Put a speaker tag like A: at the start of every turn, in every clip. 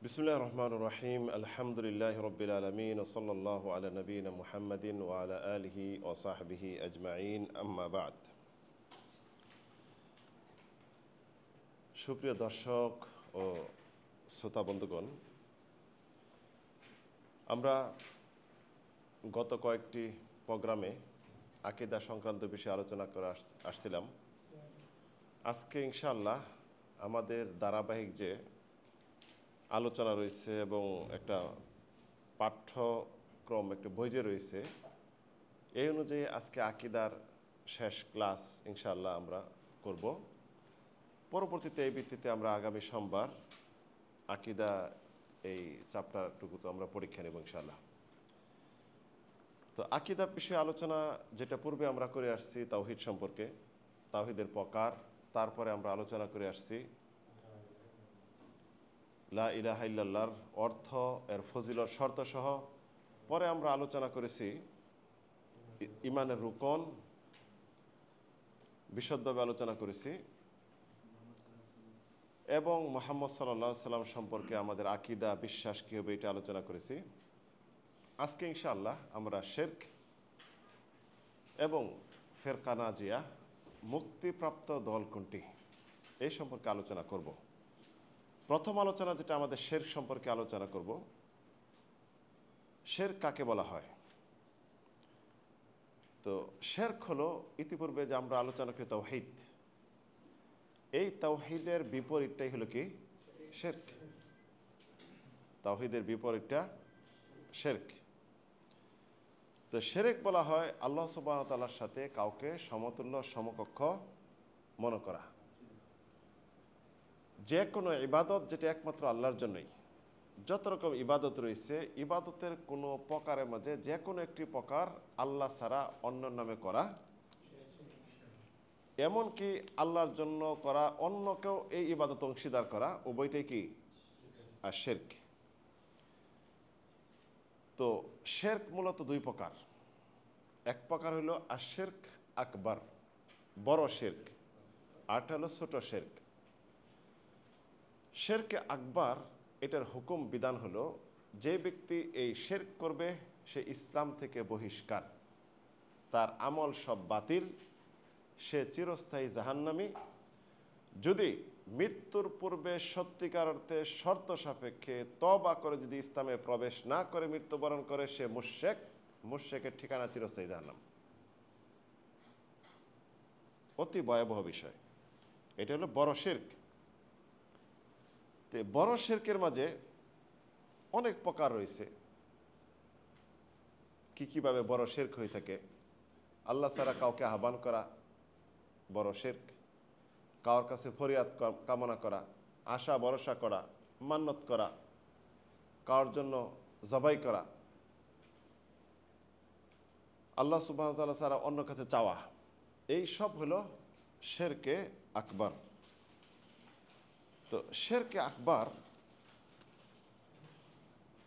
A: বিসমিল্লাহির রহমানির রহিম আলহামদুলিল্লাহি রাব্বিল আলামিন ওয়া সাল্লাল্লাহু আলা নবিয়িনা মুহাম্মাদিন ওয়া আলা আলিহি ওয়া সাহবিহি আজমাইন আম্মা বাদ। সুপ্রিয় দর্শক ও শ্রোতা বন্ধুগণ, আমরা গত কয়েকটি প্রোগ্রামে আকীদা সংক্রান্ত বিষয়ে আলোচনা করে আসছিলাম। আজকে ইনশাআল্লাহ আমাদের ধারাবাহিক যে আলোচনা রয়েছে এবং একটা পাঠ্যক্রম একটা বই যে রয়েছে, এই অনুযায়ী আজকে আকীদার শেষ ক্লাস ইনশাআল্লাহ আমরা করব। পরবর্তীতে এই ভিত্তিতে আমরা আগামী সোমবার আকীদা এই চ্যাপ্টারটুকু তো আমরা পরীক্ষা নেব ইনশাআল্লাহ। তো আকীদা বিষয়ে আলোচনা যেটা পূর্বে আমরা করে আসছি তাওহীদ সম্পর্কে, তাওহীদের প্রকার, তারপরে আমরা আলোচনা করে আসছি লা ইলাহা ইল্লাল্লাহর অর্থ, এর ফজিলত, শর্ত সহ। পরে আমরা আলোচনা করেছি ঈমানের রুকন, বিশদভাবে আলোচনা করেছি, এবং মুহাম্মদ সাল্লাল্লাহু আলাইহি সাল্লাম সম্পর্কে আমাদের আকীদা বিশ্বাস কী হবে এটা আলোচনা করেছি। আজকে ইনশাআল্লাহ আমরা শিরক এবং ফিরকা নাজিয়া, মুক্তিপ্রাপ্ত দল কোনটি, এই সম্পর্কে আলোচনা করব। প্রথম আলোচনা যেটা আমাদের শিরক সম্পর্কে আলোচনা করব, শিরক কাকে বলা হয়। তো শিরক হলো ইতিপূর্বে যে আমরা আলোচনা করি তাওহীদ, এই তাওহীদের বিপরীতটাই হলো কি শিরক। তাওহীদের বিপরীতটা শিরক। তো শিরক বলা হয় আল্লাহ সুবহানাহু ওয়া তাআলার সাথে কাউকে সমতুল্য সমকক্ষ মনে করা। যে কোনো ইবাদত যেটা একমাত্র আল্লাহর জন্যই, যত রকম ইবাদত রয়েছে, ইবাদতের কোনো প্রকারের মাঝে যে কোনো একটি প্রকার আল্লাহ ছাড়া অন্য নামে করা, এমনকি আল্লাহর জন্য করা অন্যকেও এই ইবাদত অংশীদার করা, উভয়টাই কি আর শিরক। তো শিরক মূলত দুই প্রকার। এক প্রকার হলো আশিরক আকবার, বড় শিরক, আরটা হলো ছোট শিরক। শিরকে আকবার, এটার হুকুম বিধান হলো যে ব্যক্তি এই শিরক করবে সে ইসলাম থেকে বহিষ্কার, তার আমল সব বাতিল, সে চিরস্থায়ী জাহান্নামী। যদি মৃত্যুর পূর্বে সত্যিকার অর্থে শর্ত সাপেক্ষে তওবা করে যদি ইসলামে প্রবেশ না করে মৃত্যুবরণ করে, সে মুশরিক, মুশরিকের ঠিকানা চিরস্থায়ী জাহান্নাম। অতি ভয়াবহ বিষয়। এটা হলো বড় শিরক। তো বড় শিরকের মাঝে অনেক প্রকার রয়েছে। কিভাবে বড় শিরক হয়ে থাকে? আল্লাহ ছাড়া কাউকে আহ্বান করা বড় শিরক, কারোর কাছে ফরিয়াদ কামনা করা, আশা ভরসা করা, মান্নত করা, কারোর জন্য জবাই করা, আল্লাহ সুবহানাহু ওয়া তাআলা ছাড়া অন্য কাছে চাওয়া, এই সব হলো শিরকে আকবার। তো শিরকে আকবার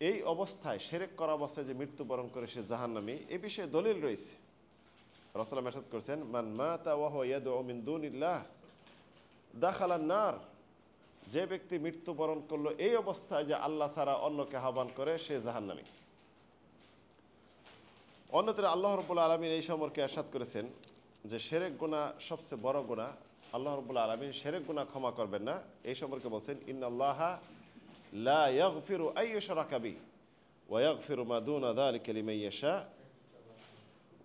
A: এই অবস্থায়, শিরক করা অবস্থায় যে মৃত্যুবরণ করে সে জাহান্নামী, এ বিষয়ে দলিল রয়েছে। রাসূলুল্লাহ ইরশাদ করেছেন, মান মাতা ওয়া হুয়া ইয়াদউ মিন দুনিল্লাহ দাখালান নার। যে ব্যক্তি মৃত্যুবরণ করলো এই অবস্থায় যে আল্লাহ ছাড়া অন্যকে আহ্বান করে, সে জাহান্নামী। অন্যত্র আল্লাহ রাব্বুল আলামিন এই সম্পর্কে ইরশাদ করেছেন যে শিরক গুনাহ সবচেয়ে বড় গুনাহ। আল্লাহ রাব্বুল আলামিন শিরক গুনাহ ক্ষমা করবেন না। এই সম্পর্কে বলছেন, ইন্নাল্লাহা লা ইয়াগফিরু আন ইউশরাকা বিহি ওয়া ইয়াগফিরু মা দুনা যালিকা লিমান ইয়াশা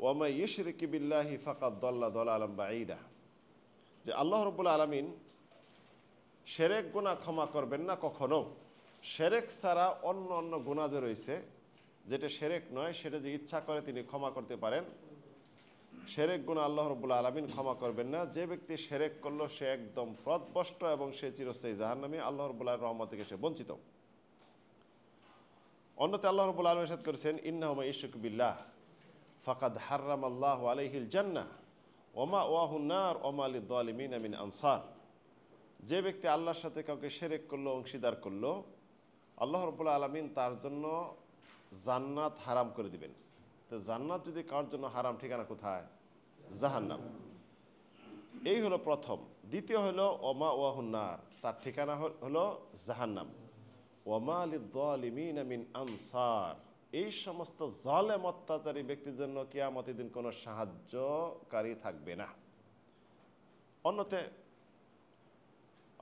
A: ওয়া মান ইউশরিক বিল্লাহি ফাকাদ দাল্লা দালালান বাঈদা। যে আল্লাহ রাব্বুল আলামিন শিরক গুনাহ ক্ষমা করবেন না কখনো। শিরক ছাড়া অন্য অন্য গুনাহ যে রয়েছে, যেটা শিরক নয়, সেটা যে ইচ্ছা করে তিনি ক্ষমা করতে পারেন। শিরক গুনাহ আল্লাহ রাব্বুল আলামিন ক্ষমা করবেন না। যে ব্যক্তি শিরক করলো সে একদম পথভ্রষ্ট এবং সে চিরস্থায়ী জাহান্নামী, আল্লাহ রাব্বুল আলামিনের রহমত থেকে সে বঞ্চিত। অন্যতে আল্লাহ রাব্বুল আলামিন ইরশাদ করেছেন, ইন্নাহু মান ইউশরিক বিল্লাহ ফাকাদ হাররামাল্লাহু আলাইহিল জান্নাহ ওয়া মাওয়াহুন নার ওয়া মা লিয-যালিমিনা মিন আনসার। যে ব্যক্তি আল্লাহর সাথে কাউকে শিরক করলো, অংশীদার করলো, আল্লাহ রাব্বুল আলামিন তার জন্য জান্নাত হারাম করে দিবেন। তো জান্নাত যদি কারোর জন্য হারাম, ঠিকানা কোথায়? জাহান্নাম। এই হলো প্রথম। দ্বিতীয় হলো ওয়া মাওয়াহুন নার, তার ঠিকানা হলো জাহান্নাম। ওয়া লিয-যালিমিনা মিন আনসার, এই সমস্ত জালেম অত্যাচারী ব্যক্তির জন্য কিয়ামতের দিন কোনো সাহায্যকারী থাকবে না। অন্যতে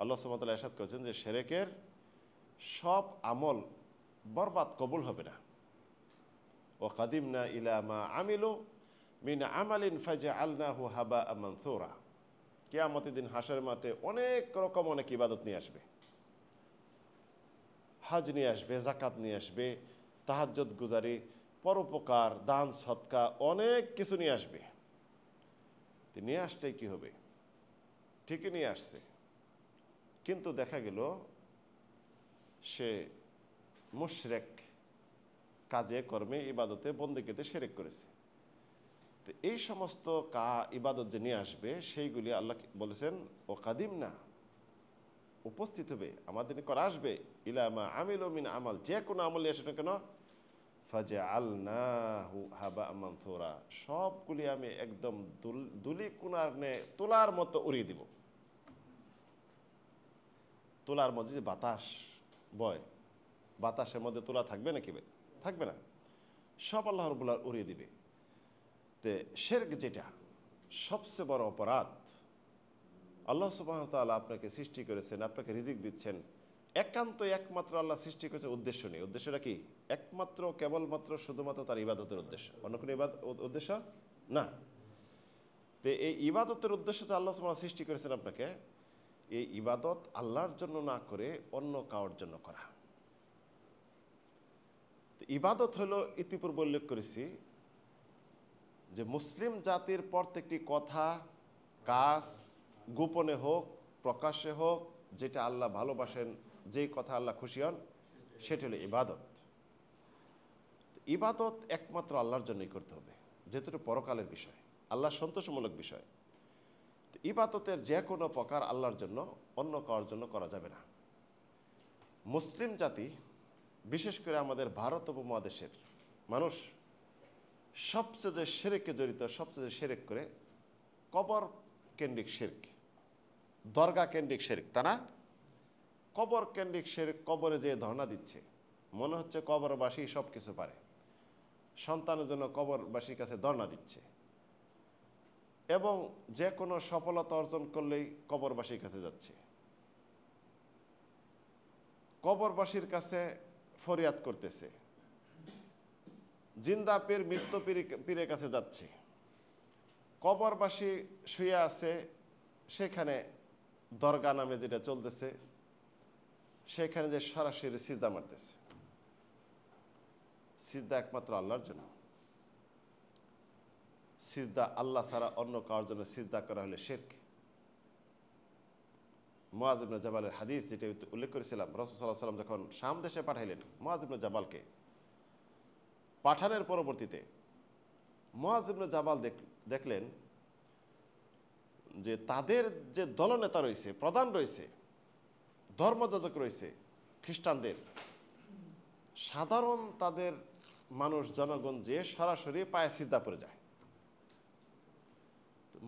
A: আল্লাহ সুবহানাহু ওয়া তাআলা ইরশাদ করেছেন যে শিরকের সব আমল বরবাদ, কবুল হবে না। ওয়া কাদিমনা ইলা মা আমিলু মিন আমালিন ফাজআলনাহু হাবাআম মানসুরা, কিয়ামতের দিন হাসরের মাঠে অনেক রকম অনেক ইবাদত নিয়ে আসবে, হজ নিয়ে আসবে, যাকাত নিয়ে আসবে, তাহাজ্জুদ গুজারি, পরোপকার, দান সদকা, অনেক কিছু নিয়ে আসবে। তো নিয়ে আসলেই কি হবে? ঠিকই নিয়ে আসছে, কিন্তু দেখা গেল সে মুশরিক, কাজে কর্মে ইবাদতে বন্দেগীতে শিরক করেছে। তো এই সমস্ত ইবাদত যে নিয়ে আসবে সেইগুলি আল্লাহ বলেছেন ও কাদিমনা, উপস্থিত হবে, আমাদের নিকট আসবে, ইলা মা আমিলু মিন আমাল, যে কোনো আমল নিয়ে আসে না কেন, ফাজআলনাহু হাবাআম মানসুরা, সবগুলি আমি একদম দুলি কুনার নে তোলার মতো উড়িয়ে দিব। তোলার মধ্যে যে বাতাস বয়, বাতাসের মধ্যে তোলা থাকবে নাকি? থাকবে না, সব আল্লাহ রাব্বুল আলামিন উড়িয়ে দিবে। তে শিরক যেটা সবচেয়ে বড় অপরাধ, আল্লাহ সুবহানাহু ওয়া তাআলা আপনাকে সৃষ্টি করেছেন, আপনাকে রিজিক দিচ্ছেন, একান্ত একমাত্র আল্লাহ সৃষ্টি করেছে উদ্দেশ্য নেই। উদ্দেশ্যটা কি? একমাত্র কেবলমাত্র শুধুমাত্র তার ইবাদতের উদ্দেশ্য, অন্য কোনো উদ্দেশ্য না। তো এই ইবাদতের উদ্দেশ্য যে আল্লাহ সুবহানাহু সৃষ্টি করেছেন আপনাকে, এই ইবাদত আল্লাহর জন্য না করে অন্য কারোর জন্য করা। তো ইবাদত হলো, ইতিপূর্বে উল্লেখ করেছি যে মুসলিম জাতির প্রত্যেকটি কথা, কাজ, গোপনে হোক প্রকাশ্যে হোক, যেটা আল্লাহ ভালোবাসেন, যেই কথা আল্লাহ খুশি হন, সেটা হলো ইবাদত। ইবাদত একমাত্র আল্লাহর জন্যই করতে হবে, যেহেতু পরকালের বিষয়, আল্লাহর সন্তোষমূলক বিষয়। ইবাদতের যে কোনো প্রকার আল্লাহর জন্য, অন্য কারোর জন্য করা যাবে না। মুসলিম জাতি, বিশেষ করে আমাদের ভারত উপমহাদেশের মানুষ সবচেয়ে যে শিরকে জড়িত, সবচেয়ে শিরক করে কবর কেন্দ্রিক শিরক, দরগা কেন্দ্রিক শিরক, তা না, কবর কেন্দ্রিক শিরক। কবরে যে ধর্ণা দিচ্ছে, মনে হচ্ছে কবরবাসী সব কিছু পারে, সন্তানের জন্য কবরবাসীর কাছে ধর্ণা দিচ্ছে, এবং যে কোনো সফলতা অর্জন করলেই কবরবাসীর কাছে যাচ্ছে, কবরবাসীর কাছে ফরিয়াদ করতেছে, জিন্দা পীর, মৃত্যু পীরের কাছে যাচ্ছে, কবরবাসী শুয়ে আছে সেখানে দরগা নামে যেটা চলতেছে, সেখানে যে সরাসরি সিজদা মারতেছে। সিজদা একমাত্র আল্লাহর জন্য, সিজদা আল্লাহ ছাড়া অন্য কারোর জন্য সিজদা করা হলে শিরক। মুআয ইবনে জাবালের হাদিস যেটা উল্লেখ করেছিলাম, রাসূল সাল্লাল্লাহু আলাইহি ওয়াসাল্লাম যখন শাম দেশে পাঠাইলেন মুআয ইবনে জাবালকে, পাঠানোর পরবর্তীতে মুআয ইবনে জাবাল দেখলেন যে তাদের যে দলনেতা রয়েছে, প্রধান রয়েছে, ধর্মযাজক রয়েছে খ্রিস্টানদের, সাধারণ তাদের মানুষ, জনগণ যে সরাসরি পায়ে সিজদা পড়ে যায়।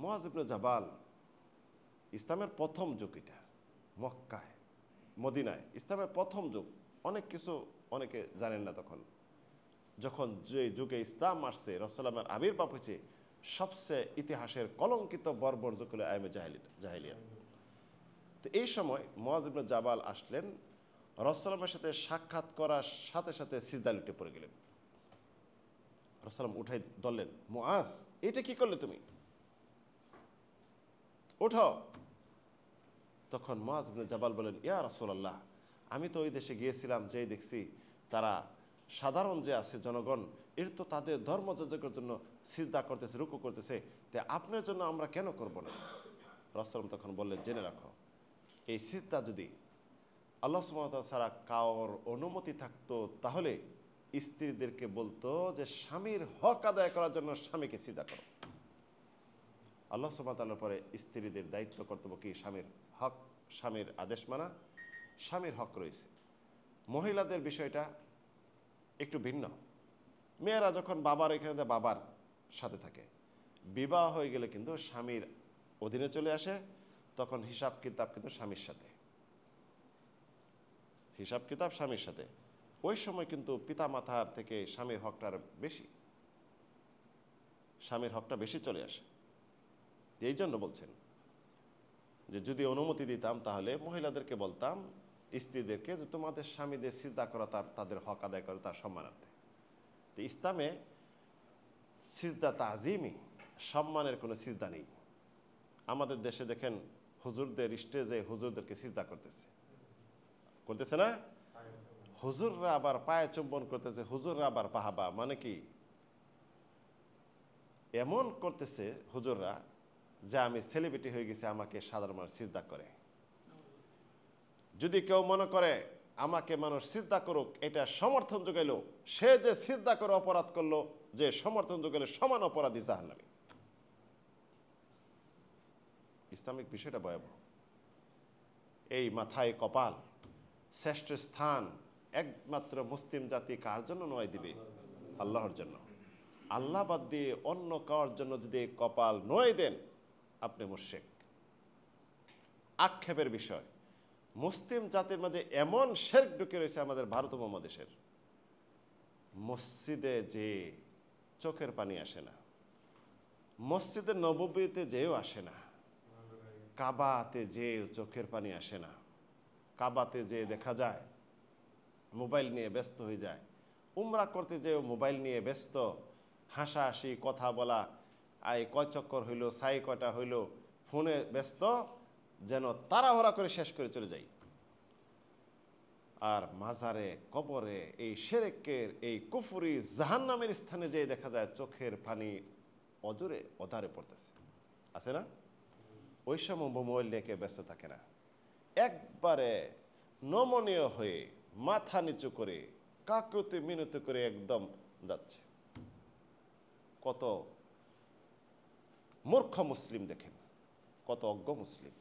A: মুআয ইবনে জাবাল, ইসলামের প্রথম যুগ এটা, মক্কায় মদিনায় ইসলামের প্রথম যুগ, অনেক কিছু অনেকে জানেন না তখন, যখন যে যুগে ইসলাম আসছে, রাসূলুল্লাহর আবির্ভাব হয়েছে, সবচেয়ে ইতিহাসের কলঙ্কিত বর্বর যুগ হলো আইয়ামে জাহেলিয়াত। তো এই সময় মুআয ইবনে জাবাল আসলেন, রাসূলুল্লাহর সাথে সাক্ষাৎ করার সাথে সাথে সিজদা লুটে পড়ে গেলেন। রাসূলুল্লাহ উঠাই ধরলেন, মুআয এটা কি করলে তুমি, ওঠো। তখন মুআয ইবনে জাবাল বলেন, ইয়া রাসূলুল্লাহ, আমি তো ওই দেশে গিয়েছিলাম, যেই দেখছি তারা সাধারণ যে আছে জনগণ, এর তো তাদের ধর্মযাজকের জন্য সিজদা করতেছে, রুকু করতেছে, তাই আপনার জন্য আমরা কেন করব না? রাসূলুল্লাহ তখন বললেন, জেনে রাখো, এই সিজদা যদি আল্লাহ সুবহানাহু ওয়া তাআলা ছাড়া কারোর অনুমতি থাকতো, তাহলে স্ত্রীদেরকে বলতো যে স্বামীর হক আদায় করার জন্য স্বামীকে সিজদা করো। আল্লাহ সুবহানাহু ওয়া তাআলার পরে স্ত্রীদের দায়িত্ব, কর্তব্য কি? স্বামীর হক, স্বামীর আদেশ মানা, স্বামীর হক রয়েছে। মহিলাদের বিষয়টা একটু ভিন্ন। মেয়েরা যখন বাবার এখানে বাবার সাথে থাকে, বিবাহ হয়ে গেলে কিন্তু স্বামীর অধীনে চলে আসে, তখন হিসাব কিতাব কিন্তু স্বামীর সাথে, হিসাব কিতাব স্বামীর সাথে, ওই সময় কিন্তু পিতা মাতার থেকে স্বামীর হকটা বেশি, স্বামীর হকটা বেশি চলে আসে। এই জন্য বলছেন যে যদি অনুমতি দিতাম তাহলে মহিলাদেরকে বলতাম, স্ত্রীদেরকে, যে তোমাদের স্বামীদের সিজদা করা তাদের হক আদায় করে তার সম্মানার্থে। তো ইসলামে সিজদা তাজিমি, সম্মানের কোনো সিজদা নেই। আমাদের দেশে দেখেন হুজুরদের স্টেজে হুজুরদেরকে সিজদা করতেছে না? হুজুররা আবার পায়ে চুম্বন করতেছে, হুজুররা আবার পাহাবা, মানে কি এমন করতেছে হুজুররা যে আমি সেলিব্রিটি হয়ে গেছি, আমাকে সাধারণ মানুষ সিজদা করে। যদি কেউ মনে করে আমাকে মানুষ সিজদা করুক, এটা সমর্থন যোগাইল, সে যে সিজদা করে অপরাধ করলো, যে সমর্থন যোগাইল সমান অপরাধী জাহান্নামী। ইসলামিক বিষয়টা ভয়াবহ। এই মাথায় কপাল, শ্রেষ্ঠ স্থান একমাত্র মুসলিম জাতি কার জন্য নয় দিবে? আল্লাহর জন্য। আল্লাহ বাদ দিয়ে অন্য কার জন্য যদি কপাল নয় দেন, আপনি মুশরিক। আক্ষেপের বিষয়, মুসলিম জাতির মাঝে এমন শিরক ঢুকে রয়েছে আমাদের ভারত উপমহাদেশের, মসজিদে যে চোখের পানি আসে না, মসজিদে নববীতে যেও আসে না, কাবাতে যে চোখের পানি আসে না। কাবাতে যে দেখা যায় মোবাইল নিয়ে ব্যস্ত হয়ে যায়, উমরা করতে যেও মোবাইল নিয়ে ব্যস্ত, হাসাহাসি কথা বলা, আই কয় চক্কর হইল, সাই কয়টা হইল, ফোনে ব্যস্ত, যেন তাড়াহুড়া করে শেষ করে চলে যাই। আর মাজারে, কবরে এই শিরকের, এই কুফরি জাহান্নামের স্থানে যে দেখা যায় চোখের পানি অজরে অধারে পড়তেছে, আছে না? ওই সময় মোবাইল নিয়ে ব্যস্ত থাকে না, একবারে নমনীয় হয়ে মাথা নিচু করে কাকুতি মিনতি করে একদম যাচ্ছে। কত মূর্খ মুসলিম দেখেন, কত অজ্ঞ মুসলিম।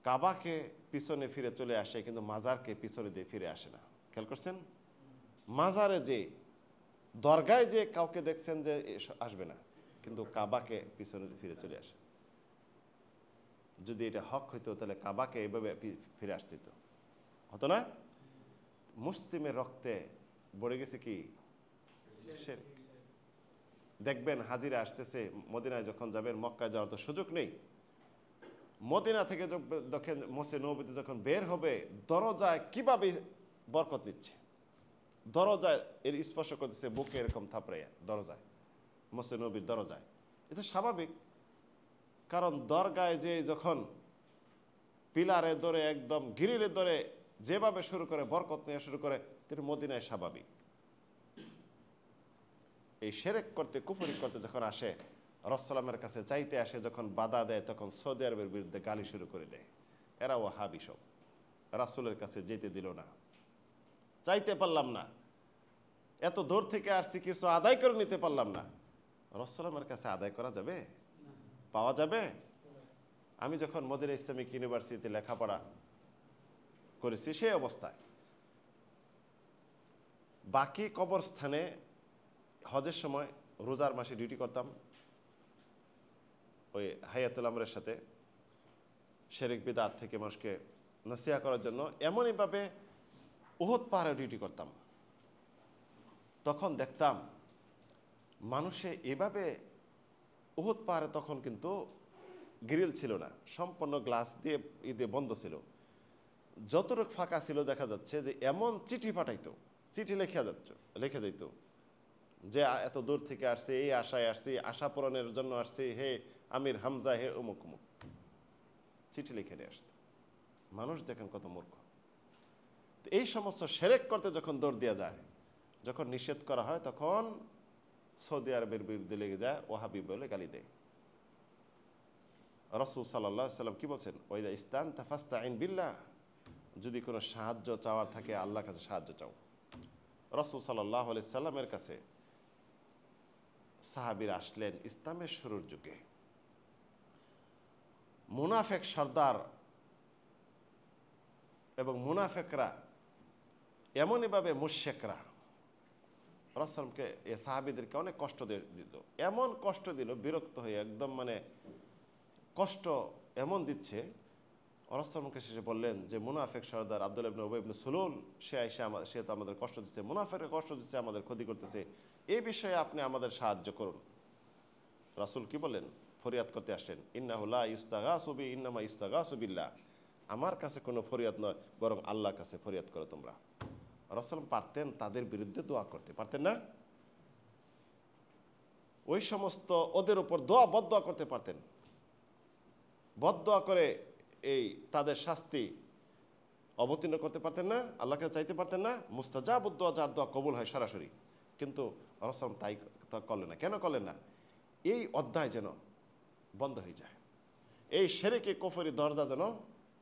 A: কাবাকে পিছনে ফিরে চলে আসে, কিন্তু মাজারকে পিছনে দিয়ে ফিরে আসে না। খেয়াল করছেন? মাজারে যে, দরগায় যে কাউকে দেখছেন যে আসবে না, কিন্তু কাবাকে পিছনে দিয়ে ফিরে চলে আসে। যদি এটা হক হইতো তাহলে কাবাকে এইভাবে ফিরে আসতে হতো না? মুসলিমের রক্তে বড়ে গেছে কি শিরক। দেখবেন হাজিরা আসতেছে, মদিনায় যখন যাবেন, মক্কায় যাওয়ার তো সুযোগ নেই, মদিনা থেকে দেখেন মসজিদ নববীতে যখন বের হবে, দরজায় কিভাবে বরকত নিচ্ছে, দরজায় এর স্পর্শ করতেছে, বুকে এরকম থাপড়াইয়া দরজায়, মসজিদ নববীর দরজায়। এটা স্বাভাবিক, কারণ দরগায় যে যখন পিলারে ধরে একদম গ্রিলে ধরে যেভাবে শুরু করে বরকত নেওয়া শুরু করে, তিনি মদিনায় স্বাভাবিক। এই শিরক করতে, কুফরি করতে যখন আসে, রাসূলের কাছে চাইতে আসে, যখন বাধা দেয়, তখন সৌদি আরবের বিরুদ্ধে গালি শুরু করে দেয়। এরা ওয়াহাবি সব, রাসূলের কাছে যেতে দিল না, চাইতে পারলাম না, এত দূর থেকে আসছি, কিছু আদায় করে নিতে পারলাম না। রাসূলের কাছে আদায় করা যাবে? পাওয়া যাবে? আমি যখন মদিনা ইসলামিক ইউনিভার্সিটিতে লেখাপড়া করেছি, সেই অবস্থায় বাকি কবরস্থানে হজের সময় রোজার মাসে ডিউটি করতাম, ওই হায়াতুল আমরের সাথে শিরক বিদআত থেকে মানুষকে নসিহত করার জন্য। এমনইভাবে উহুদ পাহাড়ে ডিউটি করতাম। তখন দেখতাম মানুষে এভাবে, উহুদ পাহাড়ে তখন কিন্তু গ্রিল ছিল না, সম্পূর্ণ গ্লাস দিয়ে ঈদে বন্ধ ছিল। যতটুকু ফাঁকা ছিল দেখা যাচ্ছে যে এমন চিঠি পাঠাইতো, চিঠি লেখা যাইত যে এত দূর থেকে আসছে, এই আশায় আসছি, আশা পূরণের জন্য আসছি, হে আমির হামজা, হে অমুক অমুক, চিঠি লিখে নিয়ে আসতো। মানুষ দেখেন কত মূর্খ। এই সমস্ত শিরক করতে যখন দৌড় দেওয়া যায়, যখন নিষেধ করা হয়, তখন সৌদি আরবের বিরুদ্ধে লেগে যায়, ওয়াহাবি বলে গালি দেয়। রাসূল সাল্লাল্লাহু আলাইহি ওয়াসাল্লাম কি বলছেন? ওয়াইদা ইস্তানতা ফাস্তাইন বিল্লাহ, যদি কোনো সাহায্য চাওয়ার থাকে আল্লাহর কাছে সাহায্য চাও। রাসূল সাল্লাল্লাহু আলাইহি সাল্লামের কাছে সাহাবীরা আসলেন ইসলামের শুরুর যুগে। মুনাফেক সর্দার এবং মুনাফেকরা, এমনইভাবে মুশরিকরা রাসূলকে, এ সাহাবীদেরকে অনেক কষ্ট দিত, এমন কষ্ট দিল, বিরক্ত হয়ে একদম, মানে কষ্ট এমন দিচ্ছে রাসূলকে শেষে বললেন যে মুনাফিক সর্দার আব্দুল্লাহ ইবনে উবাই ইবনে সুলুল সে তো আমাদের কষ্ট দিচ্ছে, মুনাফিকরা কষ্ট দিচ্ছে, আমাদের ক্ষতি করতেছে, এই বিষয়ে আপনি আমাদের সাহায্য করুন। রাসূল কি বলেন? ফরিয়াদ করতে আসলেন, ইন্নাহু লা ইস্তাগাসু বি ইন্নামা ইস্তাগাসু বিল্লাহ, আমার কাছে কোনো ফরিয়াদ নয়, বরং আল্লাহর কাছে ফরিয়াদ করো তোমরা। রাসূল পারতেন তাদের বিরুদ্ধে দোয়া করতে, পারতেন না? ওই সমস্ত ওদের উপর বদদোয়া করতে পারতেন, বদদোয়া করে এই তাদের শাস্তি অবতীর্ণ করতে পারতেন না, আল্লাহকে চাইতে পারতেন না? মুস্তাজাবুদ দোয়া, যার দোয়া কবুল হয় সরাসরি। কিন্তু রাসূল তাই করলেন না। কেন করলেন না? এই অধ্যায় যেন বন্ধ হয়ে যায়, এই শিরকে কুফরি দরজা যেন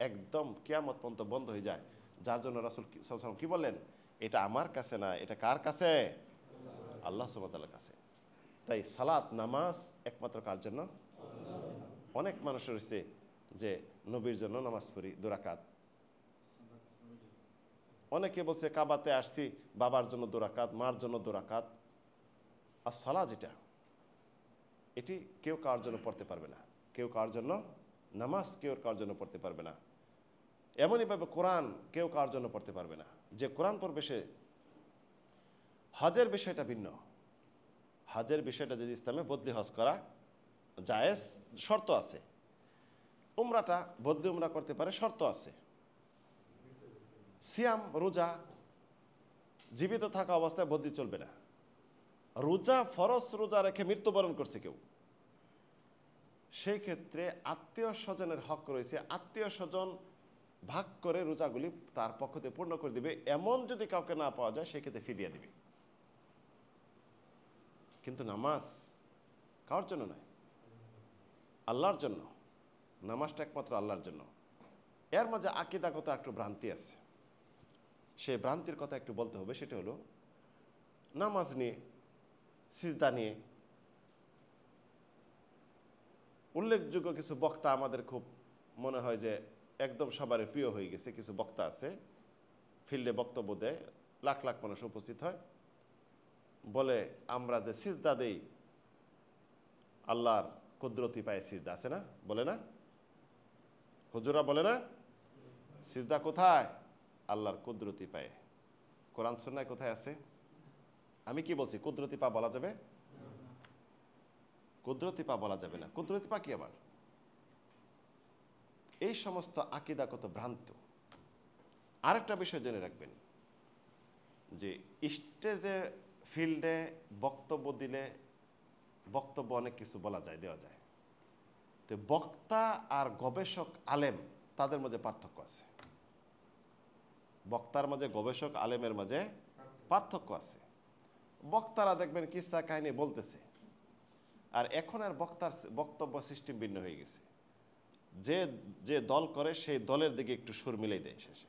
A: একদম কিয়ামত পর্যন্ত বন্ধ হয়ে যায়। যার জন্য রাসূল সাল্লাল্লাহু আলাইহি ওয়াসাল্লাম কি বললেন? এটা আমার কাছে না, এটা কার কাছে? আল্লাহ সুবহানাহু ওয়া তাআলার কাছে। তাই সালাত, নামাজ একমাত্র কার জন্য? অনেক মানুষ রয়েছে যে নবীর জন্য নামাজ পড়ি 2 রাকাত, অনেকে বলছে কাবাতে আসছি বাবার জন্য 2 রাকাত, মার জন্য 2 রাকাত। আর সালাত যেটা, এটি কেউ কার জন্য পড়তে পারবে না, কেউ কার জন্য নামাজ কেউ কার জন্য পড়তে পারবে না। এমনইভাবে কোরআন কেউ কার জন্য পড়তে পারবে না। যে কোরআন পড়বে সে, হজের বিষয়টা ভিন্ন। হজের বিষয়টা যদি ইসলামে বদলি হজ করা জায়েজ, শর্ত আছে। উমরাটা বদলি উমরা করতে পারে, শর্ত আছে। সিয়াম, রোজা জীবিত থাকা অবস্থায় বদলি চলবে না। রোজা, ফরজ রোজা রেখে মৃত্যুবরণ করছে কেউ, সেই ক্ষেত্রে আত্মীয় স্বজনের হক রয়েছে, আত্মীয় স্বজন ভাগ করে রোজাগুলি তার পক্ষ থেকে পূর্ণ করে দিবে। এমন যদি কাউকে না পাওয়া যায় সেক্ষেত্রে ফিদিয়া দিবে। কিন্তু নামাজ কার জন্য নয়, আল্লাহর জন্য। নামাজটা একমাত্র আল্লাহর জন্য। এর মাঝে আকীদাগত একটু ভ্রান্তি আছে, সেই ভ্রান্তির কথা একটু বলতে হবে। সেটা হলো নামাজ নিয়ে, সিজদা নিয়ে উল্লেখযোগ্য কিছু বক্তা আমাদের খুব মনে হয় যে একদম সবার প্রিয় হয়ে গেছে। কিছু বক্তা আছে, ফিল্ডে বক্তব্য দেয়, লাখ লাখ মানুষ উপস্থিত হয়, বলে আমরা যে সিজদা দেই আল্লাহর কুদরতি পায়ে সিজদা, আছে না? বলে না? হুজুরা বলে না? সিজদা কোথায়? আল্লাহর কুদরতি পায়ে। কোরআন সুন্নাহয় কোথায় আছে? আমি কি বলছি? কুদরতি পা বলা যাবে? কুদরতি পা বলা যাবে না। কুদরতি পা কি আবার? এই সমস্ত আকীদাগত ভ্রান্ত। আরেকটা বিষয় জেনে রাখবেন যে স্টেজে, ফিল্ডে বক্তব্য দিলে বক্তব্য অনেক কিছু বলা যায়, দেওয়া যায়। তো বক্তা আর গবেষক আলেম, তাদের মাঝে পার্থক্য আছে। বক্তার মাঝে, গবেষক আলেমের মাঝে পার্থক্য আছে। বক্তারা দেখবেন কিসসা কাহিনী বলতেছে, আর এখন আর বক্তার বক্তব্য সিস্টেম ভিন্ন হয়ে গেছে। যে যে দল করে সেই দলের দিকে একটু সুর মিলিয়ে দেয়, শেষে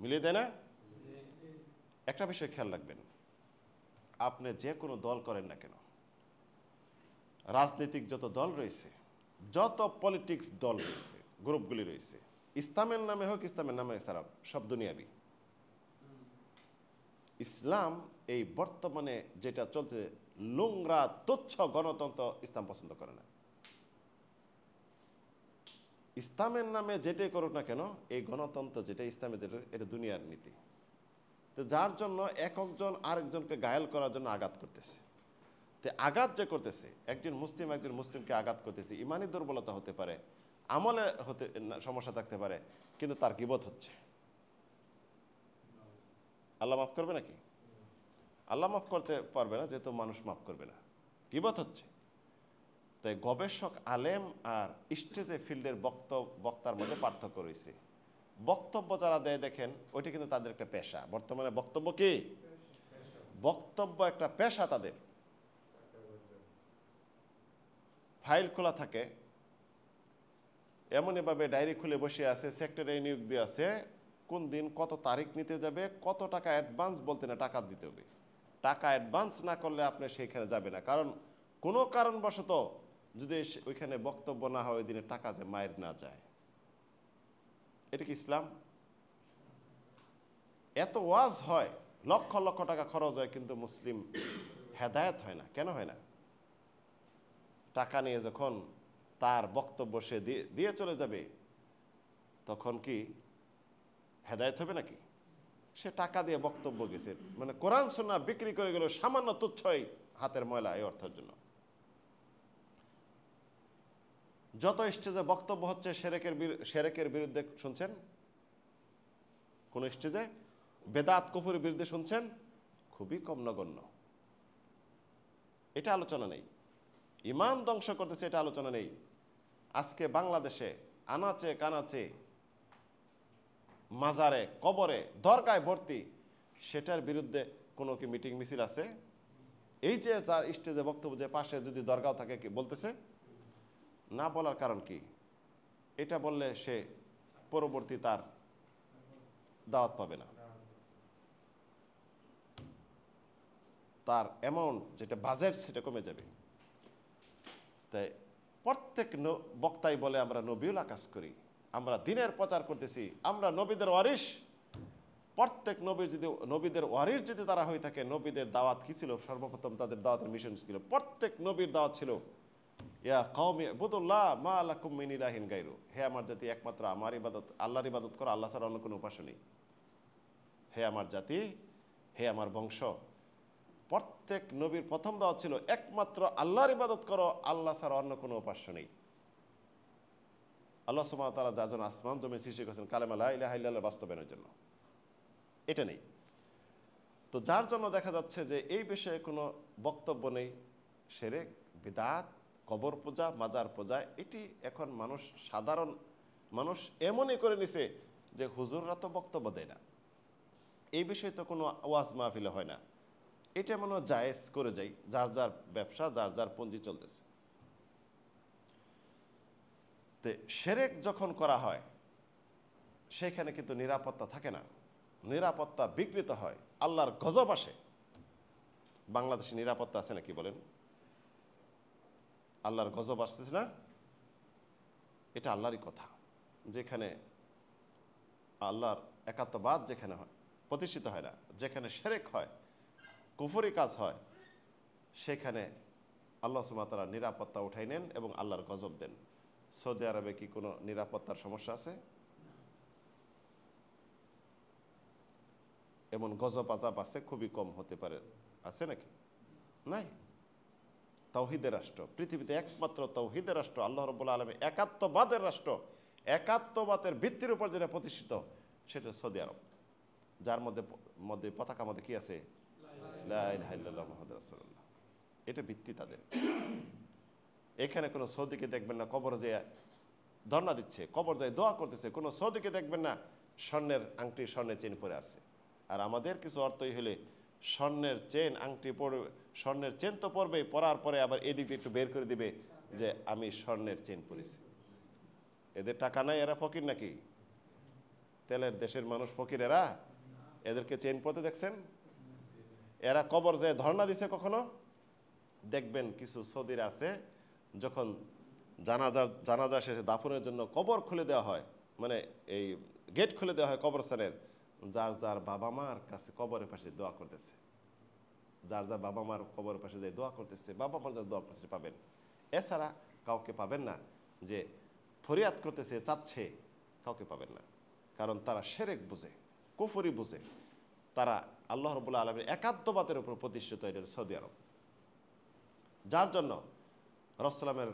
A: মিলিয়ে দেয় না? একটা বিষয় খেয়াল রাখবেন, আপনি যে কোনো দল করেন না কেন, রাজনৈতিক যত দল রয়েছে, যত পলিটিক্স দল রয়েছে, গ্রুপগুলি রয়েছে, ইসলামের নামে হোক, ইসলামের নামে ছাড়া, সব দুনিয়াবি। ইসলাম এই বর্তমানে যেটা চলছে, নোংরা তুচ্ছ গণতন্ত্র, ইসলাম পছন্দ করে না। ইসলামের নামে যেটাই করুক না কেন, এই গণতন্ত্র যেটা ইসলামের, যেটা এটা দুনিয়ার নীতি। তো যার জন্য একজন আরেকজনকে ঘায়েল করার জন্য আঘাত করতেছে। তো আঘাত যে করতেছে, একজন মুসলিমকে আঘাত করতেছে, ইমানি দুর্বলতা হতে পারে, আমলে হতে সমস্যা থাকতে পারে, কিন্তু তার গীবত হচ্ছে। আল্লাহ মাফ করবে নাকি? আল্লাহ মাফ করতে পারবে না, যেহেতু মানুষ মাফ করবে না, গীবত হচ্ছে। তাই গবেষক আলেম আর স্টেজে ফিল্ডের বক্তার মধ্যে পার্থক্য রয়েছে। বক্তব্য যারা দেয় দেখেন, ওইটা কিন্তু তাদের একটা পেশা। বর্তমানে বক্তব্য কি? বক্তব্য একটা পেশা তাদের। ফাইল খোলা থাকে, এমনইভাবে ডায়েরি খুলে বসে আছে, সেক্টরে নিয়োগ দিয়ে আছে, কোন দিন কত তারিখ নিতে যাবে, কত টাকা অ্যাডভান্স, বলতে না টাকা দিতে হবে। টাকা অ্যাডভান্স না করলে আপনি সেইখানে যাবে না। কারণ কোনো কারণবশত যদি ওইখানে বক্তব্য না হয়, ওই দিনে টাকা যে মায়ের না যায়। এটা কি ইসলাম? এত ওয়াজ হয়, লক্ষ লক্ষ টাকা খরচ হয়, কিন্তু মুসলিম হেদায়েত হয় না। কেন হয় না? টাকা নিয়ে যখন তার বক্তব্য সে দিয়ে চলে যাবে, তখন কি হেদায়েত হবে নাকি? সে টাকা দিয়ে বক্তব্য গেছে, মানে কোরআন সুন্নাহ বিক্রি করে গেল সামান্য তুচ্ছই হাতের ময়লা এই অর্থের জন্য। যত স্টেজে বক্তব্য হচ্ছে শিরকের বিরুদ্ধে শুনছেন? কোন স্টেজে বেদাত কুফরের বিরুদ্ধে শুনছেন? খুবই কম, নগণ্য। এটা আলোচনা নেই। ঈমান ধ্বংস করতেছে, এটা আলোচনা নেই। আজকে বাংলাদেশে আনাচে কানাচে, মাজারে, কবরে, দরগায় ভর্তি, সেটার বিরুদ্ধে কোনো কি মিটিং মিছিল আছে? এই যে যার স্টেজে বক্তব্য, যে পাশে যদি দরগাও থাকে, কি বলতেছে? না বলার কারণ কি? এটা বললে সে পরবর্তী তার দাওয়াত পাবে না, তার অ্যামাউন্ট যেটা বাজেট সেটা কমে যাবে। তাই প্রত্যেক বক্তাই বলে আমরা নবীউল আকাশ করি, আমরা দিনের প্রচার করতেছি, আমরা নবীদের ওয়ারিস। প্রত্যেক নবীদের ওয়ারিস যদি তারা হয়ে থাকে, নবীদের দাওয়াত কি ছিল? সর্বপ্রথম তাদের দাওয়াতের মিশন ছিল, প্রত্যেক নবীর দাওয়াত ছিল ইয়া কওমি ইবুদুল্লাহ মা লাকুম মিন ইলাহিন গায়রু, হে আমার জাতি একমাত্র আমার ইবাদত, আল্লাহর ইবাদত করো, আল্লাহ ছাড়া অন্য কোনো উপাস্য নেই। হে আমার জাতি, হে আমার বংশ, প্রত্যেক নবীর প্রথম দাওয়াত ছিল একমাত্র আল্লাহর ইবাদত করো, আল্লাহ ছাড়া অন্য কোনো উপাস্য নেই। আল্লাহ সুবহানাহু ওয়া তাআলা যার জন্য আসমান জমিন সৃষ্টি করেছেন, কালেমা লা ইলাহা ইল্লাল্লাহ বাস্তবায়নের জন্য, এটা নেই। তো যার জন্য দেখা যাচ্ছে যে এই বিষয়ে কোনো বক্তব্য নেই। শিরক, বিদআত, কবর পূজা, মাজার পূজা, এটি এখন মানুষ, সাধারণ মানুষ এমনই করে নিছে যে হুজুররা তো বক্তব্য দেয় না, এই বিষয়ে তো কোনো ওয়াজ মাহফিলে হয় না, এটা মনে হয় জায়েজ করে যাই, যার যার ব্যবসা, যার যার পুঁজি চলতেছে। তো শিরক যখন করা হয় সেখানে কিন্তু নিরাপত্তা থাকে না, নিরাপত্তা বিঘ্নিত হয়, আল্লাহর গজব আসে। বাংলাদেশে নিরাপত্তা আছে নাকি বলেন? আল্লাহর গজব আসতেছে না? এটা আল্লাহরই কথা। যেখানে আল্লাহর একাত্মবাদ যেখানে হয়, প্রতিষ্ঠিত হয় না, যেখানে শিরক হয়, কুফরি কাজ হয়, সেখানে আল্লাহ সুবহানাহু ওয়া তাআলা নিরাপত্তা উঠাই নেন এবং আল্লাহর গজব দেন। সৌদি আরবে কি কোনো নিরাপত্তার সমস্যা আছে? এমন গজব আযাব আছে, খুবই কম হতে পারে, আছে নাকি? নাই। তাওহীদের রাষ্ট্র, পৃথিবীতে একমাত্র তাওহীদের রাষ্ট্র, আল্লাহ রাব্বুল আলামিন একাত্মবাদের রাষ্ট্র, একাত্মবাদের ভিত্তির উপর যেটা প্রতিষ্ঠিত, সেটা সৌদি আরব, যার মধ্যে পতাকা মধ্যে কি আছে? লা ইলাহা ইল্লাল্লাহ মুহাম্মাদুর রাসূলুল্লাহ। এটা ভিত্তি তাদের। এখানে কোনো সৌদিকে দেখবেন না কবর যেয়ে ধর্ণা দিচ্ছে, কবর যায় দোয়া করতেছে, কোনো সৌদিকে দেখবেন না স্বর্ণের আংটি, স্বর্ণের চেন পরে আছে। আর আমাদের কিছু অর্থই হলে স্বর্ণের চেন, আংটি পরবে, স্বর্ণের চেন তো পরবেই, পরার পরে আবার এদিকে একটু বের করে দিবে যে আমি স্বর্ণের চেন পরেছি। এদের টাকা নাই, এরা ফকির নাকি? তেলের দেশের মানুষ ফকির এরা? এদেরকে চেন পরতে দেখছেন? এরা কবর যায় ধর্ণা দিছে কখনো? দেখবেন কিছু সৌদির আছে, যখন জানাজা শেষে দাফনের জন্য কবর খুলে দেওয়া হয়, মানে এই গেট খুলে দেওয়া হয় কবরস্থানের, যার যার বাবা মার কাছে কবরের পাশে দোয়া করতেছে, যার যার বাবা মার কবরের পাশে যে দোয়া করতেছে, বাবা মার যার দোয়া করতেছে পাবেন। এছাড়া কাউকে পাবেন না যে ফরিয়াদ করতেছে, চাচ্ছে, কাউকে পাবেন না। কারণ তারা শিরক বুঝে, কুফরি বুঝে, তারা আল্লাহ রাব্বুল আলামিনের একাত্মবাদের উপর প্রতিষ্ঠিত এটা সৌদি আরব। যার জন্য রাসূলের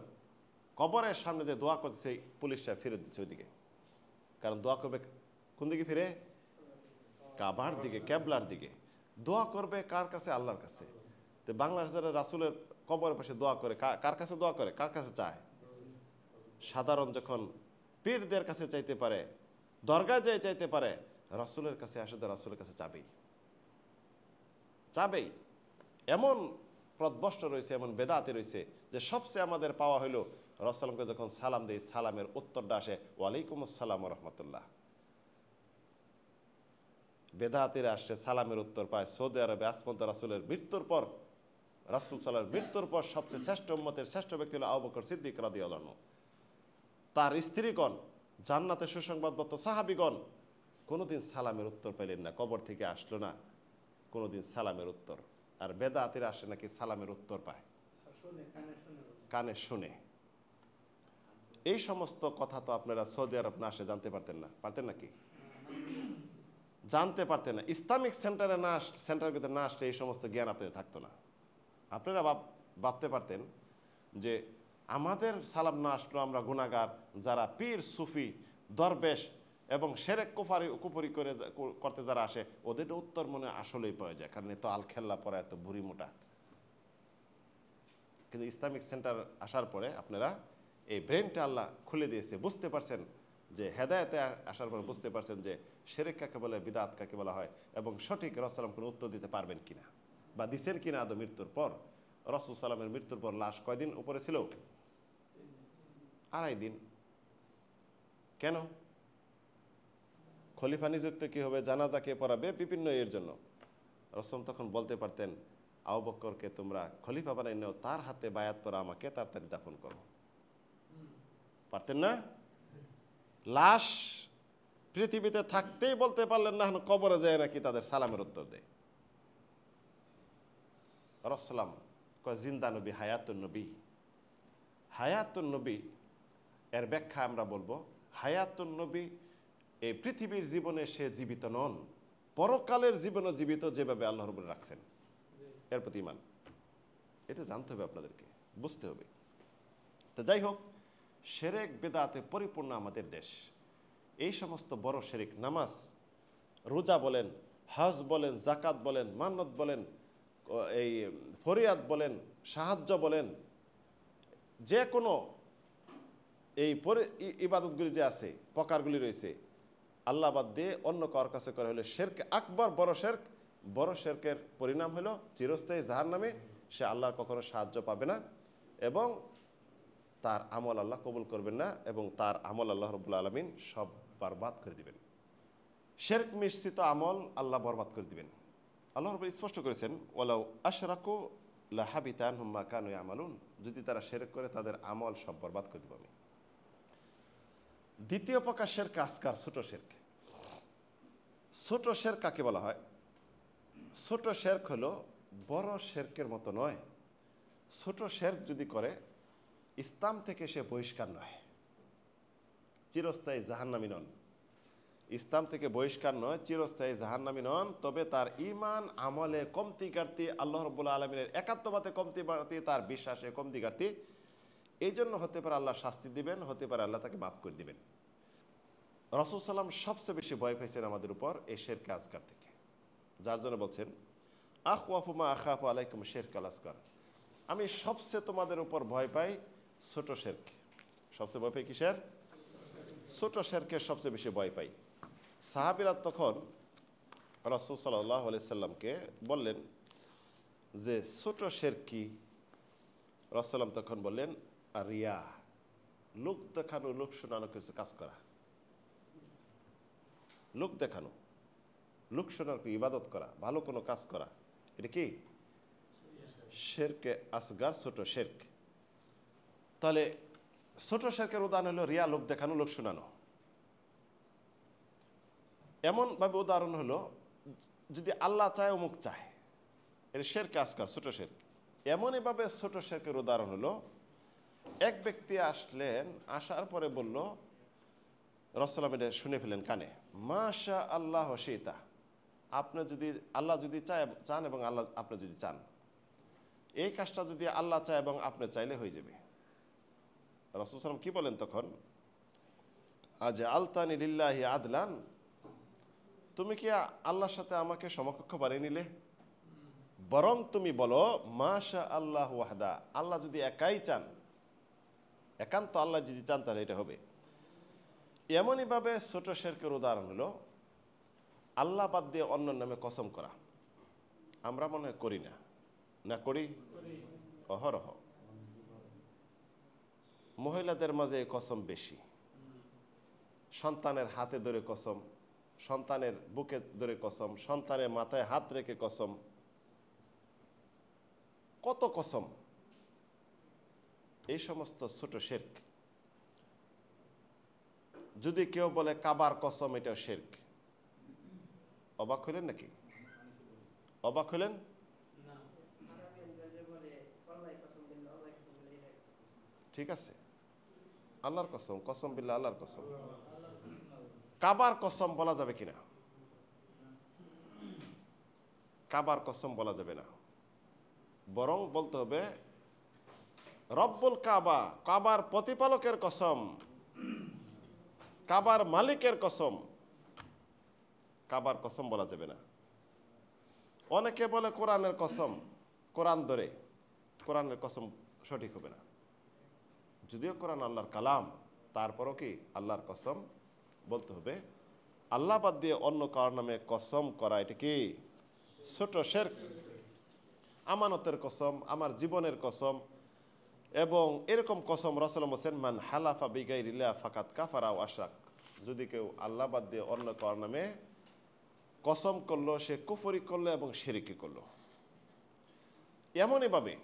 A: কবরের সামনে যে দোয়া করতেছে, পুলিশরা ফিরে দিচ্ছে ওইদিকে। কারণ দোয়া করবে কোন দিকে? ফিরে কাবার দিকে, কেবলার দিকে। দোয়া করবে কার কাছে? আল্লাহর কাছে। তো বাংলাদেশের রাসূলের কবরের পাশে দোয়া করে, কার কাছে দোয়া করে? কার কাছে চায়? সাধারণ যখন পীরদের কাছে চাইতে পারে, দরগায় যেয়ে চাইতে পারে, রাসূলের কাছে আসে তো রাসূলের কাছে চাবেই, চাবেই। এমন প্রদবষ্ট রয়েছে, এমন বেদাতে রয়েছে যে সবচেয়ে আমাদের পাওয়া হইল রাসূলকে যখন সালাম দেই, সালামের উত্তরটা আসে ওয়ালাইকুম আসসালাম ওয়া রাহমাতুল্লাহ। বেদাতিরা আসছে সালামের উত্তর পায় সৌদি আরবে। আসমত রাসূলের মৃত্যুর পর, রাসূল সাল্লাল্লাহু আলাইহি মৃত্যুর পর সবচেয়ে শ্রেষ্ঠ উম্মতের শ্রেষ্ঠ ব্যক্তি হলো আবু বকর সিদ্দিক রাদিয়াল্লাহু আনহু। তার স্ত্রীগণ, জান্নাতের সুসংবাদবদ্ধ সাহাবীগণ কোনোদিন সালামের উত্তর পেলেন না, কবর থেকে আসলো না কোনোদিন সালামের উত্তর। আর বেদাতিরা আসে নাকি সালামের উত্তর পায়, কানে শুনে। এই সমস্ত কথা তো আপনারা সৌদি আরব না আসে জানতে পারতেন না, পারতেন নাকি? জানতে পারতেন না। ইসলামিক সেন্টারের ভিতরে না আসলে এই সমস্ত জ্ঞান আপনাদের থাকতো না। আপনারা ভাবতে পারতেন যে আমাদের সালাম না আসলো, আমরা গুনাহগার, যারা পীর সুফি দরবেশ এবং সেরেক কুফরি করতে যারা আসে ওদের উত্তর মনে আসলেই পাওয়া যায়, কারণ এত আলখেল্লা পরা, এত ভুড়ি মোটা। কিন্তু ইসলামিক সেন্টার আসার পরে আপনারা এই ব্রেনটা আল্লাহ খুলে দিয়েছে, বুঝতে পারছেন যে হেদায়েতে আসার পরে বুঝতে পারছেন যে শিরক কাকে বলে, বিদআত কাকে বলা হয়, এবং সঠিক রাসূল সাল্লাল্লাহু আলাইহি ওয়াসাল্লাম কোনো উত্তর দিতে পারবেন কিনা বা দিছেন কিনা আদৌ মৃত্যুর পর। রাসূল সাল্লামের মৃত্যুর পর লাশ কয়দিন উপরে ছিল? 2.5 দিন। কেন? খলিফা নিযুক্ত কি হবে, জানাজাকে পড়াবে, বিভিন্ন এর জন্য। রাসূল তখন বলতে পারতেন আবু বকরকে তোমরা খলিফা বানাই নাও, তার হাতে বায়াত পরা আমাকে তাড়াতাড়ি দাফন করো। পারতেন না? লাশ পৃথিবীতে থাকতেই বলতে পারলেন না, কবরে যায় নাকি তাদের সালামের উত্তর দেয়। রাসূলুল্লাহ কয় জিন্দা নবী, হায়াতুন নবী। হায়াতুন নবী এর ব্যাখ্যা আমরা বলবো, হায়াতুন নবী এই পৃথিবীর জীবনে সে জীবিত নন, পরকালের জীবনে জীবিত, যেভাবে আল্লাহ রাব্বুল রাখছেন। এর প্রতি ঈমান, এটা জানতে হবে, আপনাদেরকে বুঝতে হবে। তো যাই হোক, শিরক বিদআতে পরিপূর্ণ আমাদের দেশ। এই সমস্ত বড় শিরক, নামাজ, রোজা বলেন, হজ বলেন, যাকাত বলেন, মান্নত বলেন, এই ফরিয়াদ বলেন, সাহায্য বলেন, যে কোনো এই ইবাদতগুলি যে আছে, প্রকারগুলি রয়েছে, আল্লাহ বাদ দিয়ে অন্য কারোর কাছে করা হলে শিরক আকবর, বড় শিরক। বড় শিরকের পরিণাম হলো চিরস্থায়ী জাহান্নামে, সে আল্লাহর কখনো সাহায্য পাবে না এবং তার আমল আল্লাহ কবুল করবেন না, এবং তার আমল আল্লাহ রাব্বুল আলামিন সব বরবাদ করে দিবেন। শিরক মিশ্রিত আমল আল্লাহ বরবাদ করে দিবেন। আল্লাহ রাব্বুল স্পষ্ট করেছেন, ওয়ালাউ আশরাকু লাহাবিতা আনহুম মা কানু ইয়ামালুন, যদি তারা শিরক করে তাদের আমল সব বরবাদ করে দেব আমি। দ্বিতীয় প্রকার শিরক আসগার, ছোট শিরক। ছোট শিরক কাকে বলা হয়? ছোট শিরক হলো বড় শিরকের মতো নয়। ছোট শিরক যদি করে ইসলাম থেকে সে বহিষ্কার নয়, চিরস্থায়ী জাহান্নামী নন। ইসলাম থেকে বহিষ্কার নয়, চিরস্থায়ী জাহান্নামী নন, তবে তার ঈমান আমলে কমতি ঘাটতি, আল্লাহ রাব্বুল আলামিনের একাত্মবাদে কমতি ঘাটতি, তার বিশ্বাসে কমতি ঘাটতি, এই জন্য হতে পারে আল্লাহ শাস্তি দিবেন, হতে পারে আল্লাহ তাকে মাফ করে দিবেন। রাসূল সাল্লাম সবচেয়ে বেশি ভয় পেয়েছেন আমাদের উপর এই শিরক আসগার থেকে, যার জন্য বলছেন আখওয়াফু মা আখাফু আলাইকুম শিরকাল আসগার, আমি সবচেয়ে তোমাদের উপর ভয় পাই ছোট শিরক। সবচেয়ে ভয় পাই কিসের? ছোট শিরকের সবচেয়ে বেশি ভয় পাই। সাহাবীরা তখন রাসূল সাল্লাল্লাহু আলাইহি সাল্লামকে বললেন যে ছোট শিরক কি? রাসূল সাল্লাম তখন বললেন আর রিয়া, লোক দেখানো, লোক শোনানো কিছু কাজ করা। লোক দেখানো, লোক শোনানো, ইবাদত করা, ভালো কোনো কাজ করা, এটা কি? শিরকে আসগার, ছোট শিরক। তাহলে ছোট শিরকের উদাহরণ হলো রিয়া, লোক দেখানো, লোক শোনানো। এমনভাবে উদাহরণ হলো যদি আল্লাহ চায় অমুক চায়, এটা শিরকে আসগার, ছোট শিরক। এমনইভাবে ছোট শিরকের উদাহরণ হলো এক ব্যক্তি আসলেন, আসার পরে বলল, রাসূল সাল্লাল্লাহু আলাইহি ওয়াসাল্লাম এটা শুনে ফেলেন কানে, মাশা আল্লাহ শিতা, আপনি যদি আল্লাহ যদি চান এবং আল্লাহ আপনি যদি চান, এই কাজটা যদি আল্লাহ চায় এবং আপনি চাইলে হয়ে যাবে। রাসূল সাল্লাল্লাহু আলাইহি ওয়াসাল্লাম কি বলেন তখন? আজ আলতানি লিল্লাহি আদলান, তুমি কি আল্লাহর সাথে আমাকে সমকক্ষ বানিয়ে নিলে? বরং তুমি বলো মাশা আল্লাহ ওয়াহদা, আল্লাহ যদি একাই চান, একান্ত আল্লাহ যদি চান তাহলে এটা হবে। এমনইভাবে ছোট শিরকের উদাহরণ হলো আল্লাহ বাদ দিয়ে অন্য নামে কসম করা। আমরা মনে হয় করি না, না করি? অহরহ। মহিলাদের মাঝে এই কসম বেশি। সন্তানের হাতে ধরে কসম, সন্তানের বুকে ধরে কসম, সন্তানের মাথায় হাত রেখে কসম, কত কসম। এই সমস্ত ছোট শিরক। যদি কেউ বলে কাবার কসম, এটা শিরক, অবাক হলেন নাকি? অবাক হলেন? ঠিক আছে, আল্লাহর কসম, কসম বিল্লাহ, আল্লাহর কসম। কাবার কসম বলা যাবে কিনা? কাবার কসম বলা যাবে না, বরং বলতে হবে রব্বুল কাবা, কাবার প্রতিপালকের কসম, কাবার মালিকের কসম। কাবার কসম বলা যাবে না। অনেকে বলে কোরআনের কসম, কোরআন ধরে, কোরআনের কসম সঠিক হবে না। যদিও কোরআন আল্লাহর কালাম, তারপরও কি আল্লাহর কসম বলতে হবে। আল্লাহ বাদ দিয়ে অন্য কারোর নামে কসম করা, এটা কি ছোট শিরক। আমানতের কসম, আমার জীবনের কসম, এবং এরকম কসম রাসূলুল্লাহ বলেছেন মান হালাফা বিগাইরিল্লাহ ফাকাত কাফারা ওয়া আশরাক। যদি কেউ আল্লাহ বাদ দিয়ে অন্য কারোর নামে কসম করলো, সে কুফরি করলো এবং শিরকি করলো। এমনইভাবে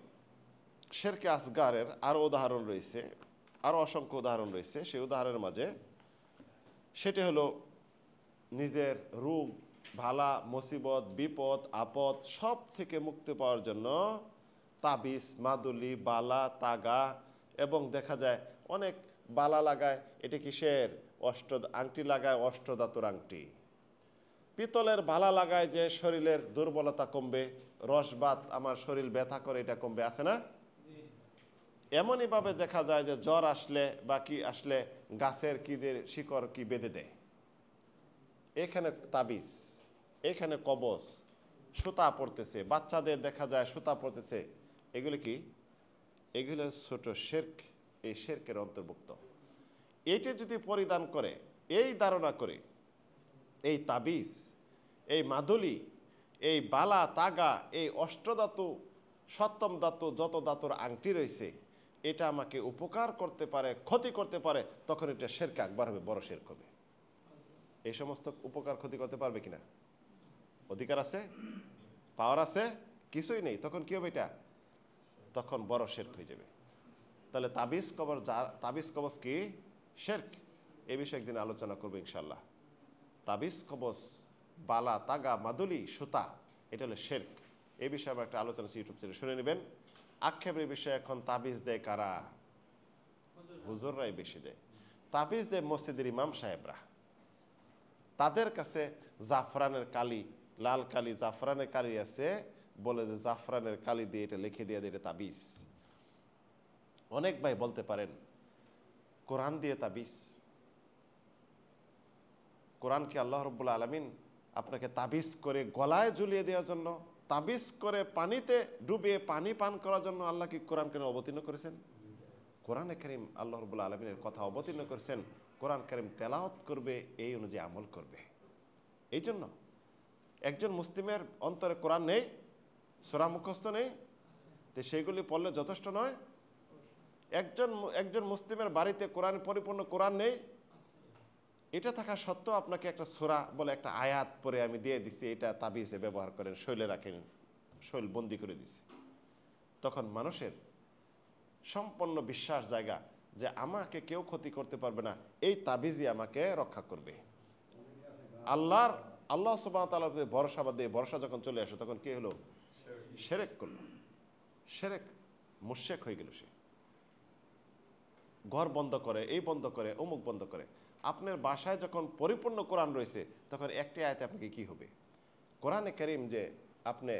A: শিরকে আসগারের আরও উদাহরণ রয়েছে, আরও অসংখ্য উদাহরণ রয়েছে। সেই উদাহরণের মাঝে সেটি হলো নিজের রোগ, ভালা, মুসিবত, বিপদ, আপদ সব থেকে মুক্তি পাওয়ার জন্য তাবিজ, মাদুলি, বালা, তাগা, এবং দেখা যায় অনেক বালা লাগায়, এটি কিসের? আংটি লাগায়, অষ্টধাতুর আংটি। পিতলের বালা লাগায় যে শরীরের দুর্বলতা কমবে, রসবাত, আমার শরীর ব্যথা করে, এটা কমবে, আছে না? এমনইভাবে দেখা যায় যে জ্বর আসলে বা কি আসলে গাছের কি শিকড় কি বেঁধে দেয়, এখানে তাবিজ, এখানে কবচ, সুতা পড়তেছে, বাচ্চাদের দেখা যায় সুতা পড়তেছে, এগুলো কি? এগুলো ছোট শিরক, এই শিরকের অন্তর্ভুক্ত। এটি যদি পরিধান করে, এই ধারণা করে এই তাবিজ, এই মাদুলি, এই বালা, তাগা, এই অষ্টধাতু, সপ্তম ধাতু, যত ধাতুর আংটি রয়েছে, এটা আমাকে উপকার করতে পারে, ক্ষতি করতে পারে, তখন এটা শিরক আকবার হবে, বড় শিরক হবে। এই সমস্ত উপকার ক্ষতি করতে পারবে কিনা? অধিকার আছে? পাওয়ার আছে? কিছুই নেই, তখন কি হবে? এটা তখন বড় শিরক হয়ে যাবে। তাহলে তাবিজ কবজ, তাবিজ কবজ কি শিরক? এই বিষয়ে একদিন আলোচনা করবো ইনশাল্লাহ। তাবিজ কবজ, বালা, তাগা, মাদুলি, সুতা, এটা হলো শিরক। এই বিষয়ে আমার একটা আলোচনা ইউটিউব চ্যানেলে শুনে নেবেন। আক্ষেপের বিষয়ে এখন তাবিজ দেয় কারা? হুজুররাই বেশি দেয়। তাবিজ দেয় মসজিদের ইমাম সাহেবরা। তাদের কাছে জাফরানের কালি, লাল কালি, জাফরানের কালি আছে, বলে যে জাফরানের কালি দিয়ে এটা লিখে দিয়ে এটা তাবিজ। অনেক ভাই বলতে পারেন কোরআন দিয়ে তাবিজ। কোরআন কি আল্লাহ রাব্বুল আলামিন আপনাকে তাবিজ করে গলায় ঝুলিয়ে দেওয়ার জন্য, তাবিজ করে পানিতে ডুবিয়ে পানি পান করার জন্য আল্লাহ কি কোরআন কারীম অবতীর্ণ করেছেন? কোরআনে কারীম আল্লাহ রাব্বুল আলামিনের কথা অবতীর্ণ করেছেন, কোরআন কারীম তেলাওয়াত করবে, এই অনুযায়ী আমল করবে। এই জন্য একজন মুসলিমের অন্তরে কোরআন নেই, সূরা মুখস্থ নেই, তো সেগুলি পড়লে যথেষ্ট নয়। একজন মুসলিমের বাড়িতে কোরআন, পরিপূর্ণ কোরআন নেই, এটা থাকা সত্ত্বেও আপনাকে একটা সূরা বলে একটা আয়াত পরে আমি দিয়ে দিছি, এটা তাবিজে ব্যবহার করেন, শৈলে রাখেন, শৈল বন্দি করে দিছি, তখন মানুষের সম্পূর্ণ বিশ্বাস জায়গা যে আমাকে কেউ ক্ষতি করতে পারবে না, এই তাবিজই আমাকে রক্ষা করবে। আল্লাহ সুবহানাহু ওয়া তাআলার প্রতি ভরসা বাদ দিয়ে ভরসা যখন চলে আসে, তখন কি হলো? শিরক করলো, শিরক, মুশরিক হয়ে গেল। সে ঘর বন্ধ করে, এই বন্ধ করে, অমুক বন্ধ করে। আপনার বাসায় যখন পরিপূর্ণ কোরআন রয়েছে, তখন একটি আয়াতে আপনাকে কি হবে? কোরআনে কারীম যে আপনি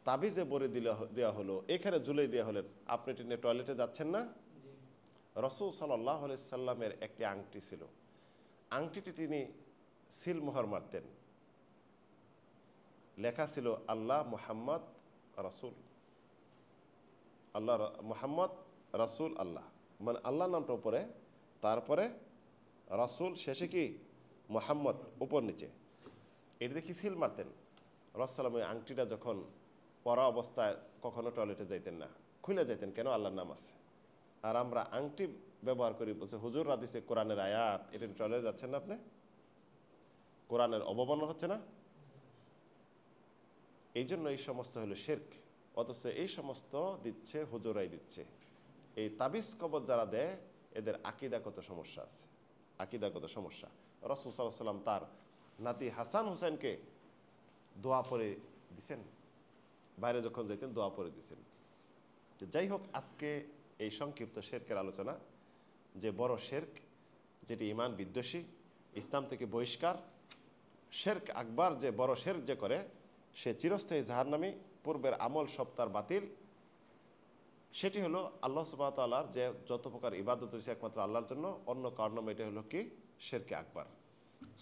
A: তাবিজে বরে দেওয়া হলো, এখানে ঝুলে দেওয়া হলেন, আপনি টেনে টয়লেটে যাচ্ছেন না? রাসূল সাল্লাল্লাহু আলাইহি সাল্লামের একটি আংটি ছিল, আংটিটি তিনি সিলমোহর মারতেন, লেখা ছিল আল্লাহ মুহাম্মদ রাসূল, আল্লাহ মুহাম্মদ রাসূল, আল্লাহ মানে আল্লাহ নামটা উপরে, তারপরে রাসূল, শেষে কি মুহাম্মদ, উপর নিচে। এটা দেখি সিল মারতেন। রাসূলুল্লাহ ওই আংটিটা যখন পরা অবস্থায় কখনো টয়লেটে যাইতেন না, খুলে যাইতেন, কেন? আল্লাহর নাম আছে। আর আমরা আংটি ব্যবহার করি, বলছে হুজুর হাদিসে কোরআনের আয়াত, এটা টয়লেটে যাচ্ছেন না আপনি? কোরআনের অবমাননা হচ্ছে না? এই জন্য এই সমস্ত হলো শিরক। অথচ এই সমস্ত দিচ্ছে হুজুরাই দিচ্ছে। এই তাবিজ কবজ যারা দেয়, এদের আকীদাগত সমস্যা আছে, আকীদাগত সমস্যা। রাসূল সাল্লাল্লাহু আলাইহি ওয়াসাল্লাম তার নাতি হাসান হুসাইনকে দোয়া পড়ে দিছেন, বাইরে যখন যাইতেন দোয়া পড়ে দিছেন। যাই হোক, আজকে এই সংক্ষিপ্ত শিরকের আলোচনা যে বড় শেরক, যেটি ঈমান বিদ্বেষী, ইসলাম থেকে বহিষ্কার, শেরক আকবার, যে বড় শেরক যে করে সে চিরস্থায়ী জাহান্নামী, পূর্বের আমল সব তার বাতিল। সেটি হলো আল্লাহ সুবহানাহু ওয়া তাআলার যে যত প্রকার ইবাদত রয়েছে একমাত্র আল্লাহর জন্য, অন্য কারণ নামে, এটা হলো কি শেরকে আকবার।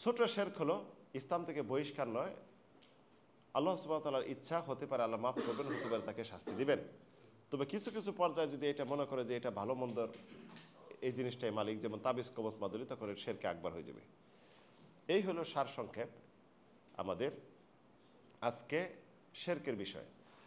A: ছোট শেরক হলো ইসলাম থেকে বহিষ্কার নয়, আল্লাহ সুবহানাহু ওয়া তাআলার ইচ্ছা হতে পারে আল্লাহ মাফ করবেন, হতে পারে তাকে শাস্তি দিবেন। তবে কিছু কিছু পর্যায়ে যদি এটা মনে করে যে এটা ভালো মন্দর এই জিনিসটাই মালিক, যেমন তাবিজ কবজ মাদুলি, তখন শেরকে আকবার হয়ে যাবে। এই হলো সারসংক্ষেপ আমাদের আজকে শেরকের বিষয়।